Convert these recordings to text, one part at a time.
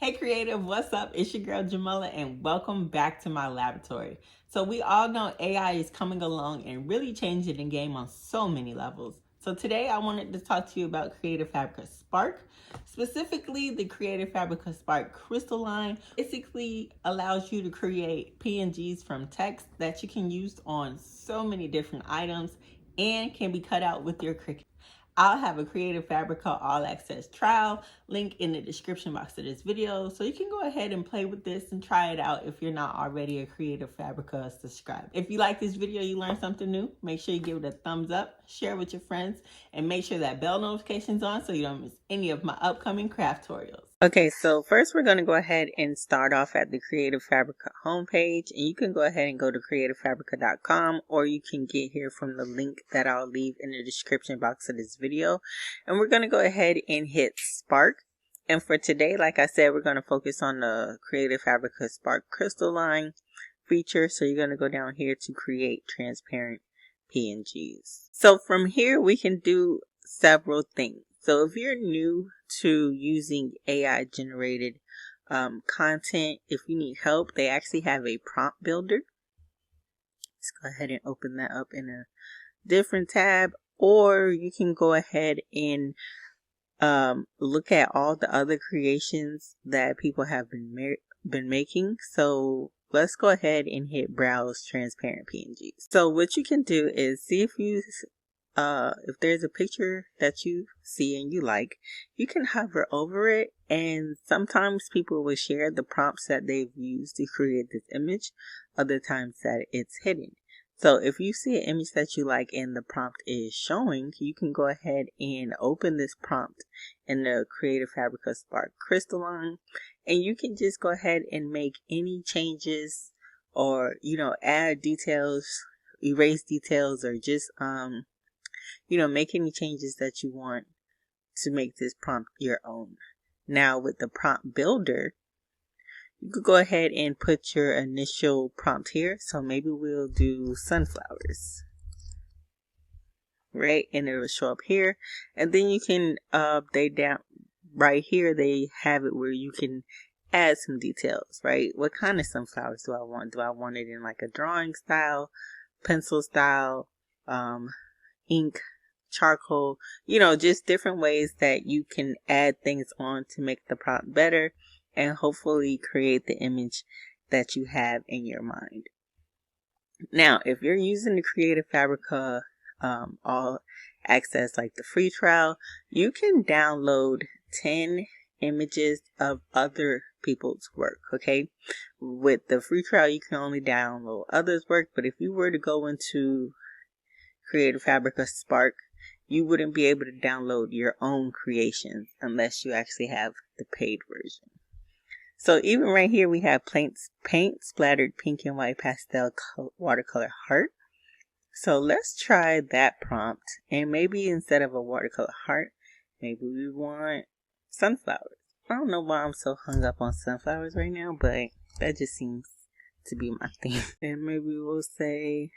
Hey creative, what's up? It's your girl Jamila and welcome back to my laboratory. So we all know AI is coming along and really changing the game on so many levels. So today I wanted to talk to you about Creative Fabrica Spark, specifically the Creative Fabrica Spark Crystalline. Basically allows you to create PNGs from text that you can use on so many different items and can be cut out with your Cricut. I'll have a Creative Fabrica All Access trial link in the description box of this video, so you can go ahead and play with this and try it out if you're not already a Creative Fabrica subscriber. If you like this video, you learned something new, make sure you give it a thumbs up, share with your friends, and make sure that bell notification's on so you don't miss any of my upcoming craft tutorials. Okay, so first we're going to go ahead and start off at the Creative Fabrica homepage, and you can go ahead and go to creativefabrica.com, or you can get here from the link that I'll leave in the description box of this video. And we're going to go ahead and hit Spark. And for today, like I said, we're going to focus on the Creative Fabrica Spark Crystalline feature. So you're going to go down here to create transparent PNGs. So from here, we can do several things. So if you're new to using AI generated content, if you need help, they actually have a prompt builder. Let's go ahead and open that up in a different tab, or you can go ahead and look at all the other creations that people have been making. So let's go ahead and hit browse transparent PNGs. So what you can do is see if there's a picture that you see and you like, you can hover over it, and sometimes people will share the prompts that they've used to create this image, other times that it's hidden. So if you see an image that you like and the prompt is showing, you can go ahead and open this prompt in the Creative Fabrica Spark Crystalline, and you can just go ahead and make any changes, or add details, erase details, or just make any changes that you want to make this prompt your own. Now with the prompt builder, you could go ahead and put your initial prompt here. So maybe we'll do sunflowers, right? And it will show up here. And then you can, right here, they have it where you can add some details, right? What kind of sunflowers do I want? Do I want it in like a drawing style, pencil style, ink, charcoal, just different ways that you can add things on to make the prompt better and hopefully create the image that you have in your mind. Now, if you're using the Creative Fabrica All Access, like the free trial, you can download 10 images of other people's work. Okay, with the free trial you can only download others' work, but if you were to go into Creative Fabrica Spark, you wouldn't be able to download your own creations unless you actually have the paid version. So even right here we have paint splattered pink and white pastel watercolor heart. So let's try that prompt, and maybe instead of a watercolor heart, maybe we want sunflowers. I don't know why I'm so hung up on sunflowers right now, but that just seems to be my thing. And maybe we'll say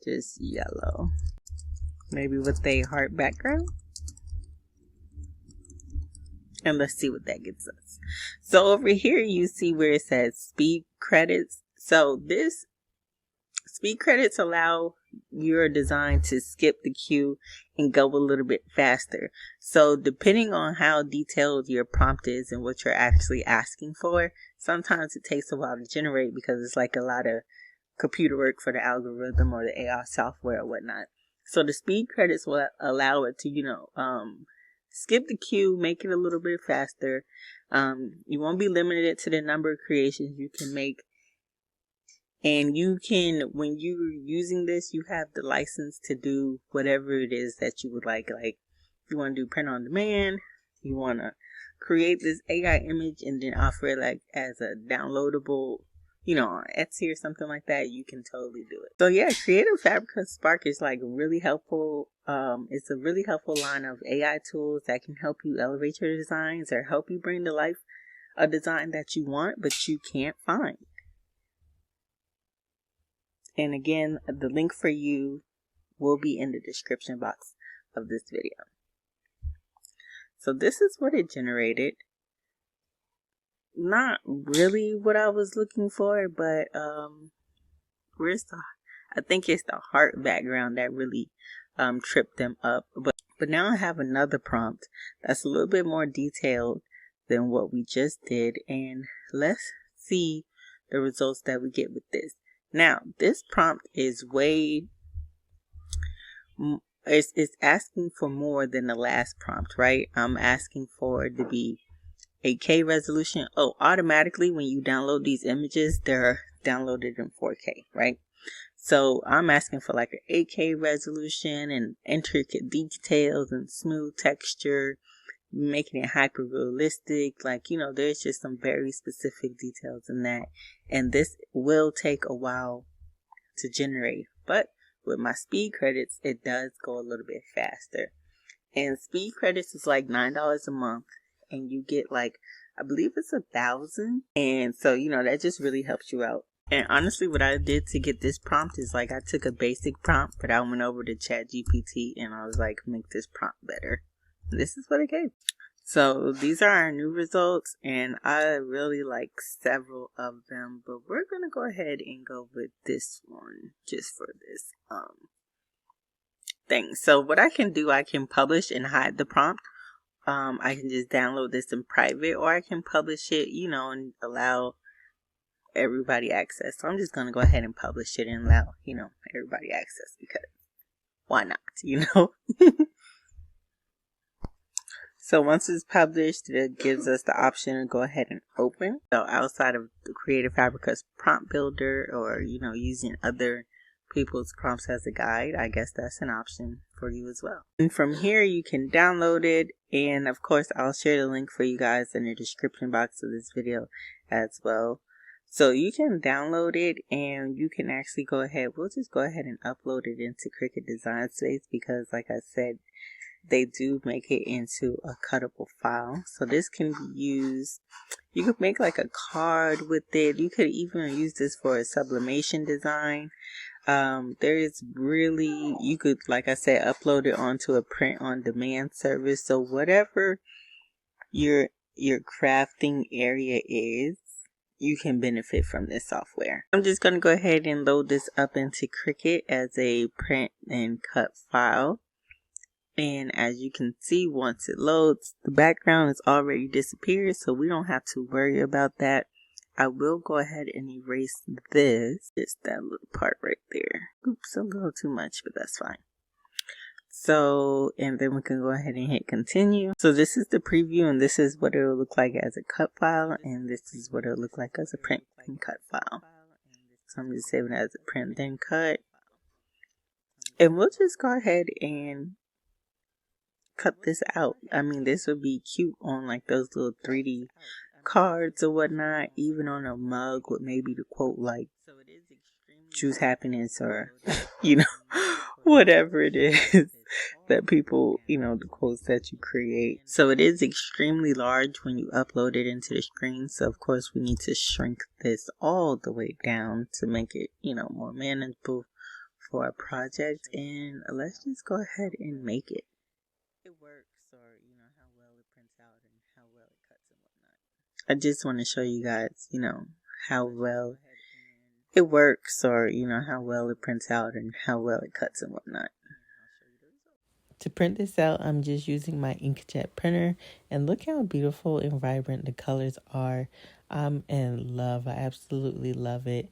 just yellow, maybe with a heart background, and let's see what that gets us. So over here you see where it says speed credits. So this speed credits allow your design to skip the queue and go a little bit faster. So depending on how detailed your prompt is and what you're actually asking for, sometimes it takes a while to generate because it's like a lot of computer work for the algorithm or the AI software or whatnot. So the speed credits will allow it to, skip the queue, make it a little bit faster. You won't be limited to the number of creations you can make. And you can, when you're using this, you have the license to do whatever it is that you would like. Like, if you want to do print on demand, you want to create this AI image and then offer it like as a downloadable, on Etsy or something like that, you can totally do it. So yeah, Creative Fabrica Spark is like really helpful. It's a really helpful line of AI tools that can help you elevate your designs or help you bring to life a design that you want but you can't find. And again, the link for you will be in the description box of this video. So this is what it generated. not really what I was looking for, but where's the, I think it's the heart background that really tripped them up. But now I have another prompt that's a little bit more detailed than what we just did, and let's see the results that we get with this. Now, this prompt is it's asking for more than the last prompt, right? I'm asking for it to be 8K resolution. Oh, automatically when you download these images, they're downloaded in 4K, right? So I'm asking for like an 8K resolution and intricate details and smooth texture, making it hyper realistic. Like, there's just some very specific details in that. And this will take a while to generate. But with my speed credits, it does go a little bit faster. And speed credits is like $9 a month. And you get like, I believe it's 1,000. And so, that just really helps you out. And honestly, what I did to get this prompt is like I took a basic prompt, but I went over to ChatGPT and I was like, make this prompt better. And this is what it gave. So these are our new results, and I really like several of them, but we're going to go ahead and go with this one just for this thing. So what I can do, I can publish and hide the prompt. I can just download this in private, or I can publish it, and allow everybody access. So I'm just going to go ahead and publish it and allow, everybody access, because why not, So once it's published, it gives us the option to go ahead and open. So outside of the Creative Fabrica's prompt builder, or, using other people's prompts as a guide, I guess that's an option for you as well. And from here, you can download it. And of course, I'll share the link for you guys in the description box of this video as well. So you can download it, and you can actually go ahead. We'll just go ahead and upload it into Cricut Design Space, because like I said, they do make it into a cuttable file. So this can be used, you could make like a card with it. You could even use this for a sublimation design. There is really, you could, like I said, upload it onto a print on demand service. So whatever your crafting area is, you can benefit from this software. I'm just going to go ahead and load this up into Cricut as a print and cut file. And as you can see, once it loads, the background has already disappeared, so we don't have to worry about that. I will go ahead and erase this, just that little part right there. Oops, a little too much, but that's fine. So, and then we can go ahead and hit continue. So this is the preview, and this is what it'll look like as a cut file, and this is what it'll look like as a print and cut file. So I'm just saving it as a print then cut. And we'll just go ahead and cut this out. I mean, this would be cute on like those little 3D cards or whatnot, even on a mug with maybe the quote like choose happiness, or whatever it is that people, the quotes that you create. So it is extremely large when you upload it into the screen. So of course we need to shrink this all the way down to make it, more manageable for our project. And let's just go ahead and make it. It works, or how well it prints out and how well it cuts and whatnot. I just want to show you guys, how well it works, or how well it prints out and how well it cuts and whatnot. To print this out, I'm just using my inkjet printer, and look how beautiful and vibrant the colors are. I'm in love. I absolutely love it.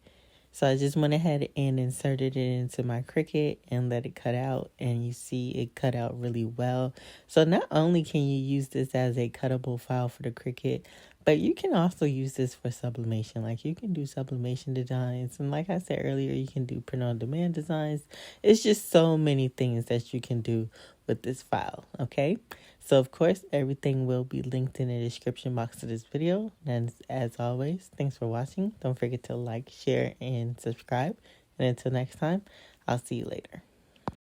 So I just went ahead and inserted it into my Cricut and let it cut out, and you see it cut out really well. So not only can you use this as a cuttable file for the Cricut, but you can also use this for sublimation. Like, you can do sublimation designs, and like I said earlier, you can do print on demand designs. It's just so many things that you can do with this file, okay? So of course, everything will be linked in the description box of this video. And as always, thanks for watching. Don't forget to like, share, and subscribe. And until next time, I'll see you later.